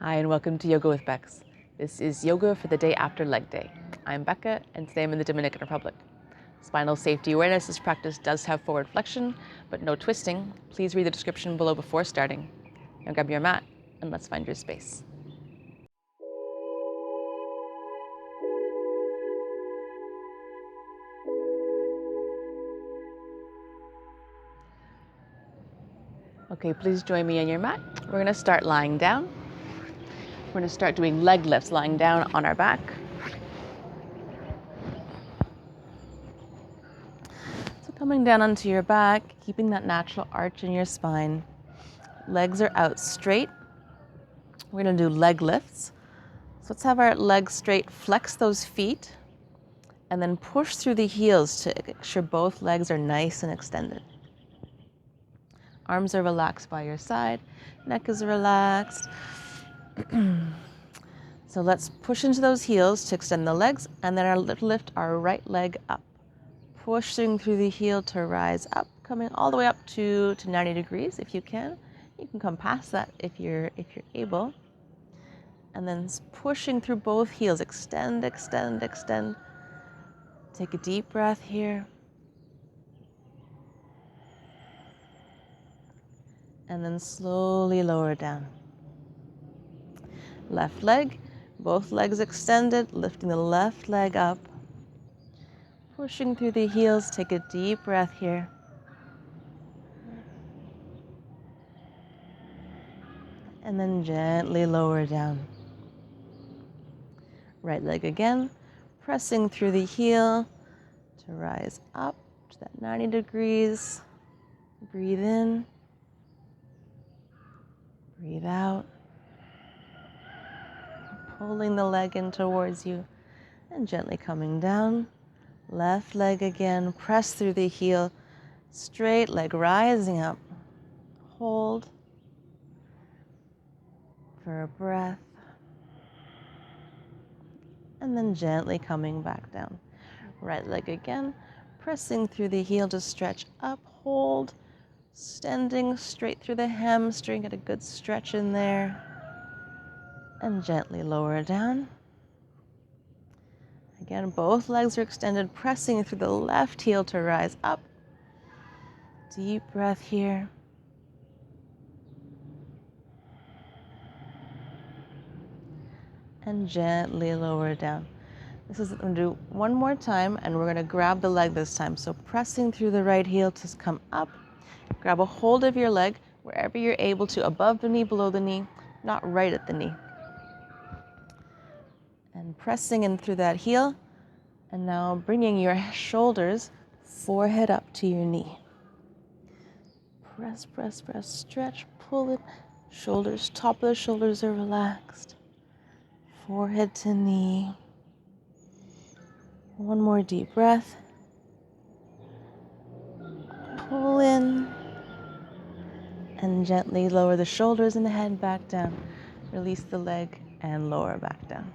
Hi, and welcome to Yoga with Becs. This is yoga for the day after leg day. I'm Becca, and today I'm in the Dominican Republic. Spinal safety awareness. This practice does have forward flexion, but no twisting. Please read the description below before starting. Now grab your mat, and let's find your space. Okay, please join me on your mat. We're going to start lying down. We're going to start doing leg lifts, lying down on our back. So coming down onto your back, keeping that natural arch in your spine. Legs are out straight. We're going to do leg lifts. So let's have our legs straight, flex those feet, and then push through the heels to make sure both legs are nice and extended. Arms are relaxed by your side, neck is relaxed. So let's push into those heels to extend the legs, and then lift our right leg up. Pushing through the heel to rise up, coming all the way up to 90 degrees if you can. You can come past that if you're able. And then pushing through both heels, extend, extend, extend. Take a deep breath here. And then slowly lower down. Left leg, both legs extended, lifting the left leg up. Pushing through the heels, take a deep breath here. And then gently lower down. Right leg again, pressing through the heel to rise up to that 90 degrees. Breathe in, breathe out. Pulling the leg in towards you and gently coming down. Left leg again, press through the heel, straight leg rising up. Hold for a breath. And then gently coming back down. Right leg again, pressing through the heel to stretch up, hold, extending straight through the hamstring, get a good stretch in there, and gently lower down. Again, both legs are extended, pressing through the left heel to rise up. Deep breath here. And gently lower down. This is, I'm going to do one more time, and we're going to grab the leg this time. So pressing through the right heel to come up. Grab a hold of your leg wherever you're able to, above the knee, below the knee, not right at the knee. And pressing in through that heel. And now bringing your shoulders, forehead up to your knee. Press, press, press, stretch, pull it. Shoulders, top of the shoulders are relaxed. Forehead to knee. One more deep breath. Pull in. And gently lower the shoulders and the head back down. Release the leg and lower back down.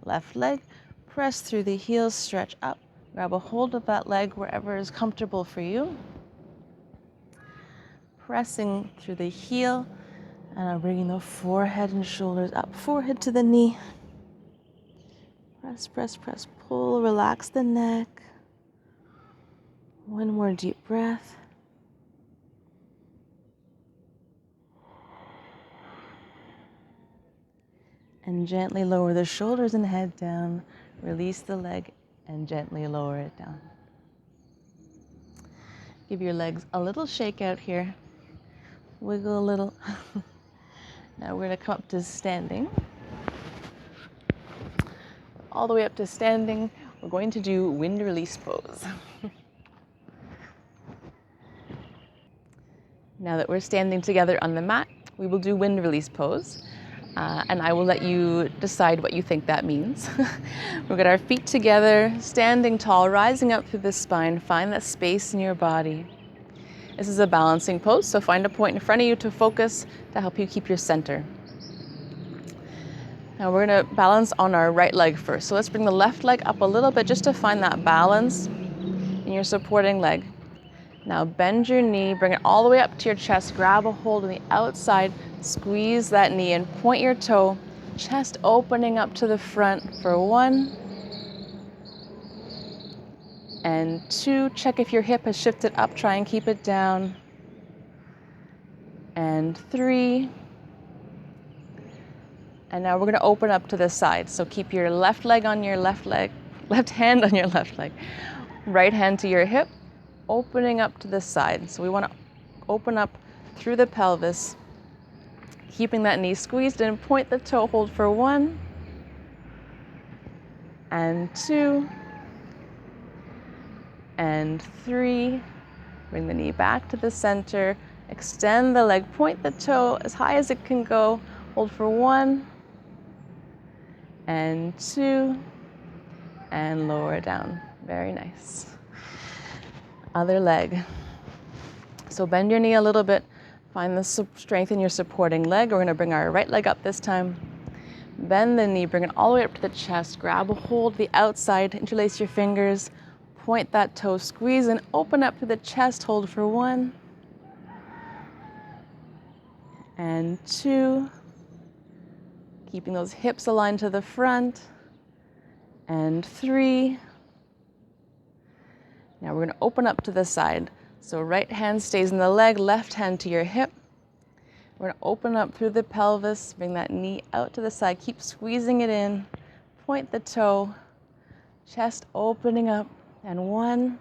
Left leg, press through the heels, stretch up. Grab a hold of that leg wherever is comfortable for you. Pressing through the heel, and I'm bringing the forehead and shoulders up, forehead to the knee. Press, press, press, pull, relax the neck. One more deep breath. And gently lower the shoulders and head down. Release the leg and gently lower it down. Give your legs a little shake out here. Wiggle a little. Now we're going to come up to standing. All the way up to standing, we're going to do wind release pose. Now that we're standing together on the mat, we will do wind release pose. And I will let you decide what you think that means. We'll get our feet together, standing tall, rising up through the spine. Find that space in your body. This is a balancing pose, so find a point in front of you to focus to help you keep your center. Now we're going to balance on our right leg first. So let's bring the left leg up a little bit just to find that balance in your supporting leg. Now bend your knee, bring it all the way up to your chest, grab a hold on the outside Squeeze that knee and point your toe, chest opening up to the front for 1 and 2. Check if your hip has shifted up, try and keep it down. And 3. And now we're going to open up to the side. So keep your left leg on your left leg, left hand on your left leg, right hand to your hip, opening up to the side. So we want to open up through the pelvis, keeping that knee squeezed in. Point the toe, hold for 1 and 2 and 3. Bring the knee back to the center. Extend the leg, point the toe as high as it can go. Hold for 1 and 2 and lower down. Very nice. Other leg. So bend your knee a little bit. Find the strength in your supporting leg. We're going to bring our right leg up this time. Bend the knee, bring it all the way up to the chest. Grab a hold the outside, interlace your fingers. Point that toe, squeeze and open up to the chest. Hold for 1 and 2. Keeping those hips aligned to the front. And 3. Now we're going to open up to the side. So right hand stays in the leg, left hand to your hip. We're going to open up through the pelvis, bring that knee out to the side, keep squeezing it in, point the toe, chest opening up, and 1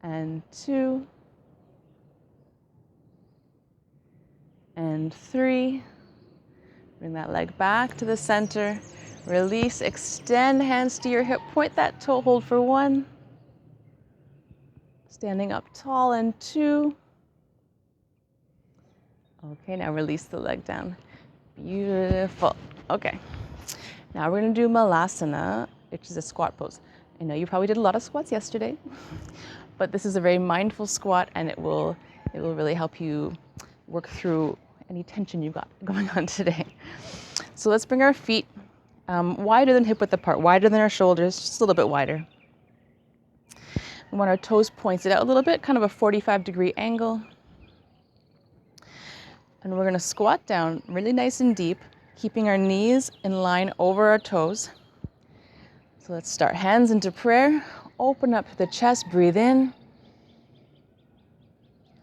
and 2 and 3. Bring that leg back to the center, release, extend hands to your hip, point that toe, hold for 1, standing up tall, and 2. Okay, now release the leg down. Beautiful. Okay, now we're going to do Malasana, which is a squat pose. I know you probably did a lot of squats yesterday, but this is a very mindful squat, and it will really help you work through any tension you've got going on today. So let's bring our feet wider than hip width apart, wider than our shoulders, just a little bit wider. We want our toes pointed out a little bit, kind of a 45-degree angle. And we're going to squat down really nice and deep, keeping our knees in line over our toes. So let's start. Hands into prayer. Open up the chest. Breathe in.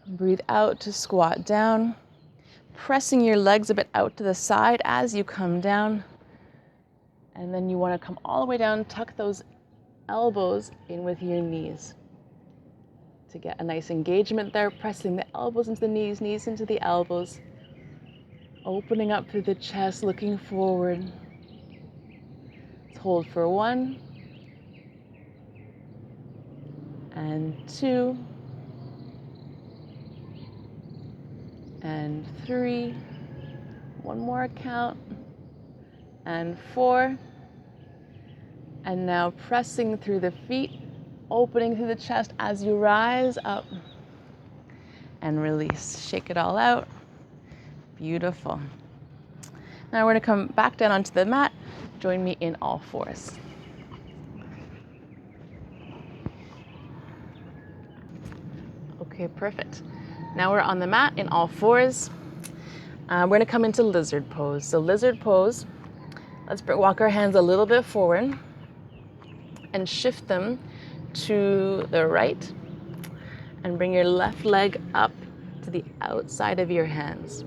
Breathe out to squat down. Pressing your legs a bit out to the side as you come down. And then you want to come all the way down, tuck those elbows in with your knees. To get a nice engagement there, pressing the elbows into the knees, knees into the elbows. Opening up through the chest, looking forward. Let's hold for 1 and 2 and 3. One more count. And 4. And now pressing through the feet, opening through the chest as you rise up and release. Shake it all out. Beautiful. Now we're going to come back down onto the mat. Join me in all fours. Okay, perfect. Now we're on the mat in all fours. We're going to come into lizard pose. So lizard pose, let's walk our hands a little bit forward and shift them to the right and bring your left leg up to the outside of your hands.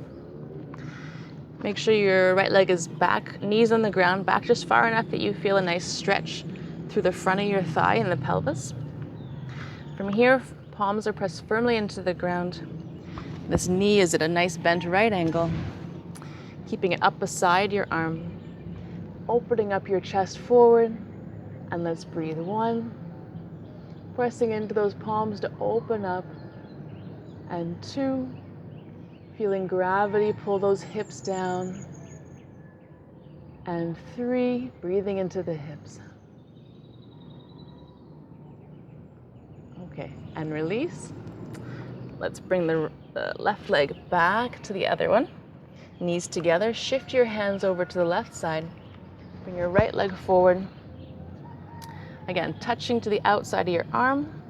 Make sure your right leg is back, knees on the ground, back just far enough that you feel a nice stretch through the front of your thigh and the pelvis. From here, palms are pressed firmly into the ground. This knee is at a nice bent right angle, keeping it up beside your arm. Opening up your chest forward, and let's breathe. 1, pressing into those palms to open up, and 2, feeling gravity pull those hips down, and 3, breathing into the hips. Okay, and release. Let's bring the left leg back to the other one. Knees together, shift your hands over to the left side. Bring your right leg forward. Again, touching to the outside of your arm.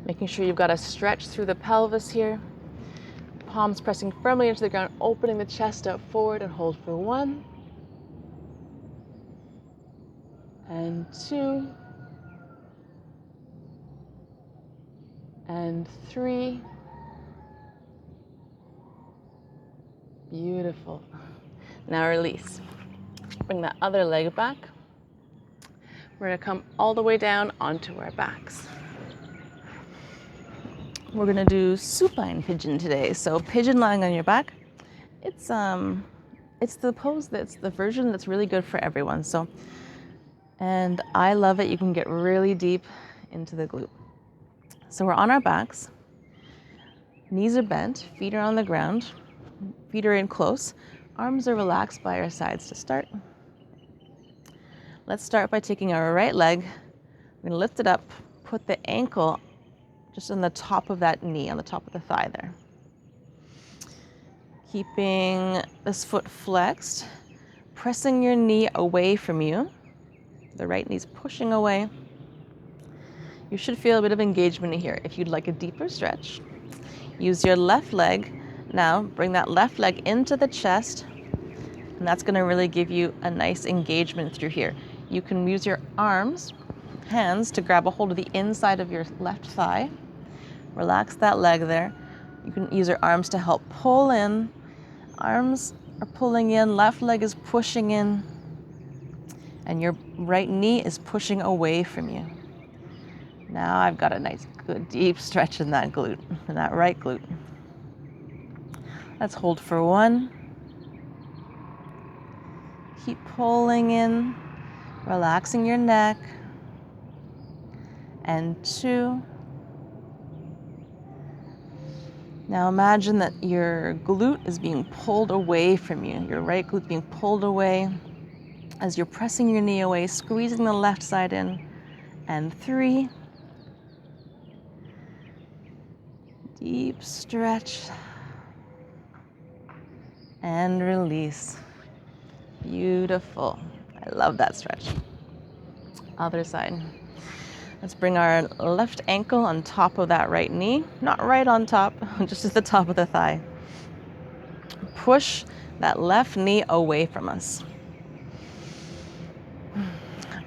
Making sure you've got a stretch through the pelvis here. Palms pressing firmly into the ground, opening the chest out forward, and hold for 1 and 2 and 3. Beautiful. Now release. Bring that other leg back. We're going to come all the way down onto our backs. We're going to do supine pigeon today. So pigeon lying on your back. It's the pose that's the version that's really good for everyone. So, and I love it. You can get really deep into the glute. So we're on our backs. Knees are bent, feet are on the ground. Feet are in close. Arms are relaxed by our sides to start. Let's start by taking our right leg. We're going to lift it up, put the ankle just on the top of that knee, on the top of the thigh there. Keeping this foot flexed, pressing your knee away from you. The right knee's pushing away. You should feel a bit of engagement here. If you'd like a deeper stretch, use your left leg. Now bring that left leg into the chest, and that's going to really give you a nice engagement through here. You can use your arms, hands, to grab a hold of the inside of your left thigh. Relax that leg there. You can use your arms to help pull in. Arms are pulling in, left leg is pushing in, and your right knee is pushing away from you. Now I've got a nice, good, deep stretch in that glute, in that right glute. Let's hold for 1. Keep pulling in, relaxing your neck. And 2. Now imagine that your glute is being pulled away from you, your right glute being pulled away as you're pressing your knee away, squeezing the left side in. And 3. Deep stretch. And release. Beautiful. I love that stretch. Other side. Let's bring our left ankle on top of that right knee. Not right on top, just at the top of the thigh. Push that left knee away from us.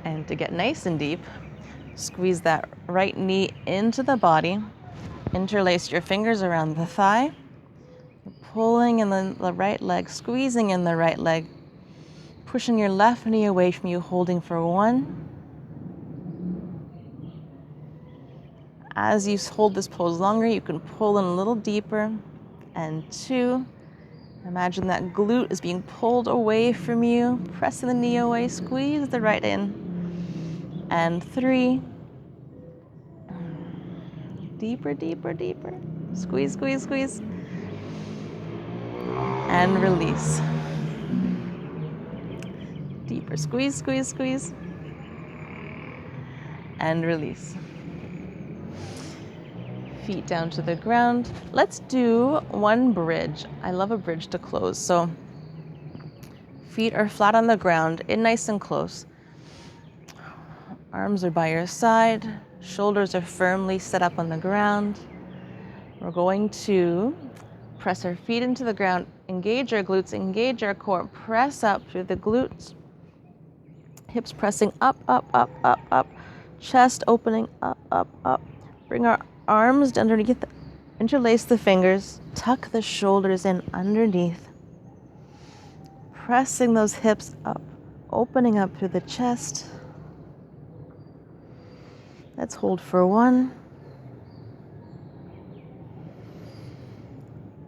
And to get nice and deep, squeeze that right knee into the body. Interlace your fingers around the thigh. Pulling in the right leg, squeezing in the right leg. Pushing your left knee away from you, holding for 1. As you hold this pose longer, you can pull in a little deeper. And 2, imagine that glute is being pulled away from you, pressing the knee away, squeeze the right in. And 3, deeper, deeper, deeper. Squeeze, squeeze, squeeze. And release. Deeper, squeeze, squeeze, squeeze. And release. Feet down to the ground. Let's do 1 bridge. I love a bridge to close. So feet are flat on the ground, in nice and close. Arms are by your side. Shoulders are firmly set up on the ground. We're going to press our feet into the ground, engage our glutes, engage our core, press up through the glutes. Hips pressing up, up, up, up, up. Chest opening up, up, up. Bring our arms underneath, interlace the fingers, tuck the shoulders in underneath. Pressing those hips up, opening up through the chest. Let's hold for 1.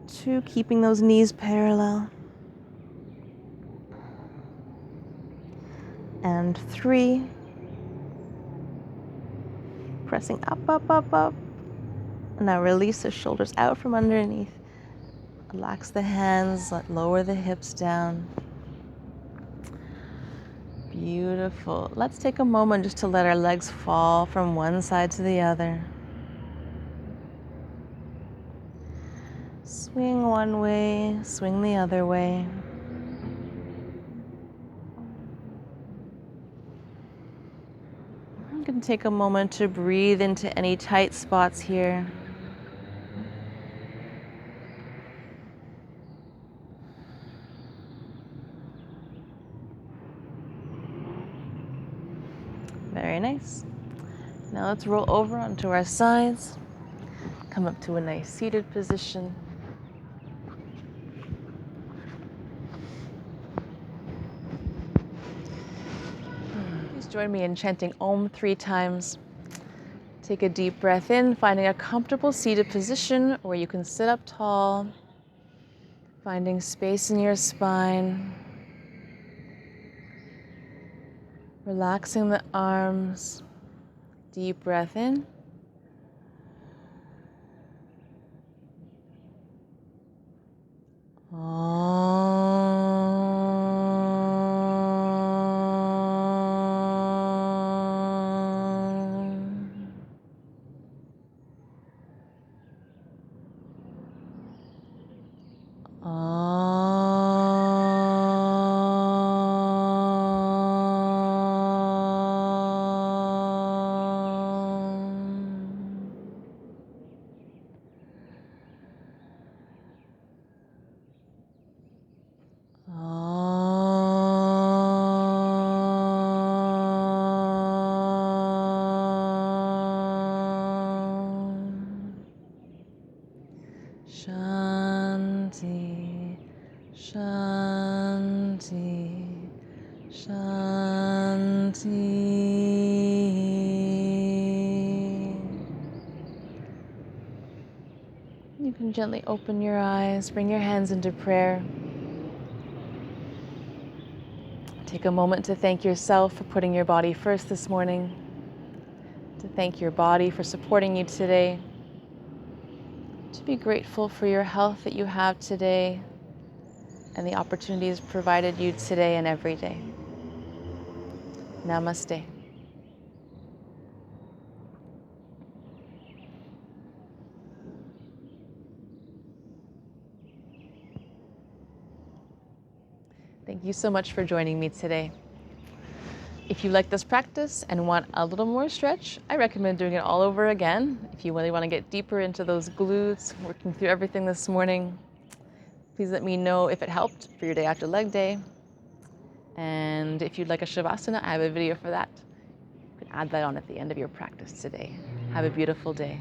2, keeping those knees parallel. And 3, pressing up, up, up, up. Now release the shoulders out from underneath. Relax the hands, lower the hips down. Beautiful. Let's take a moment just to let our legs fall from one side to the other. Swing one way, swing the other way. You can And take a moment to breathe into any tight spots here. Very nice. Now let's roll over onto our sides. Come up to a nice seated position. Please join me in chanting Om 3 times. Take a deep breath in, finding a comfortable seated position where you can sit up tall, finding space in your spine, relaxing the arms. Deep breath in. Shanti, Shanti, Shanti. You can gently open your eyes, bring your hands into prayer. Take a moment to thank yourself for putting your body first this morning, to thank your body for supporting you today, to be grateful for your health that you have today and the opportunities provided you today and every day. Namaste. Thank you so much for joining me today. If you like this practice and want a little more stretch, I recommend doing it all over again. If you really want to get deeper into those glutes, working through everything this morning, please let me know if it helped for your day after leg day. And if you'd like a Shavasana, I have a video for that. You can add that on at the end of your practice today. Have a beautiful day.